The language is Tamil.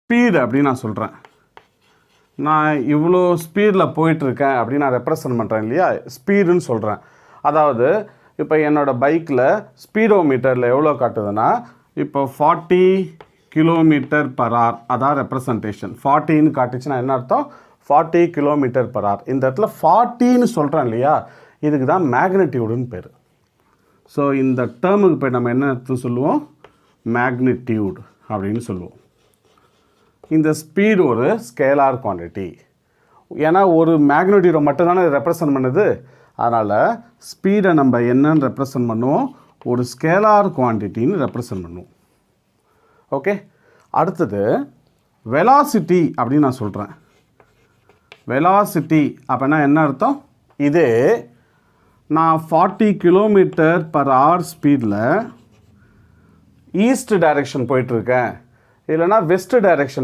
ஸ்பீடு அப்படின்னு நான் சொல்கிறேன். நான் இவ்வளோ ஸ்பீடில் போயிட்டுருக்கேன் அப்படின்னு நான் ரெப்ரசன்ட் பண்ணுறேன் இல்லையா, ஸ்பீடுன்னு சொல்கிறேன். அதாவது இப்போ என்னோடய பைக்கில் ஸ்பீடோமீட்டரில் எவ்வளோ காட்டுதுன்னா, இப்போ 40 km/h அதான் ரெப்ரசன்டேஷன். 40ன்னு காட்டுச்சுன்னா என்ன அர்த்தம், 40 km/h. இந்த இடத்துல 40ன்னு சொல்கிறேன் இல்லையா, இதுக்கு தான் மேக்னிடியூடுன்னு பேர். ஸோ இந்த டேர்முக்கு போய் நம்ம என்ன அர்த்தம் சொல்லுவோம், மேக்னிடியூட் அப்படின்னு சொல்லுவோம். இந்த ஸ்பீடு ஒரு ஸ்கேலார் குவான்டிட்டி. ஏன்னா ஒரு மேக்னிடியூடை மட்டும்தானே ரெப்ரசன்ட் பண்ணுது. அதனால் ஸ்பீடை நம்ம என்னன்னு ரெப்ரசன்ட் பண்ணுவோம், ஒரு ஸ்கேலார் குவான்டிட்டின்னு ரெப்ரசன்ட் பண்ணுவோம். ஓகே, அடுத்தது வெலாசிட்டி அப்படின்னு நான் சொல்கிறேன். வெலாசிட்டி அப்படின்னா என்ன அர்த்தம், இதே நான் 40 km/h ஸ்பீடில் ஈஸ்ட் டைரெக்ஷன் போயிட்டுருக்கேன், இல்லைனா வெஸ்ட் டைரெக்ஷன்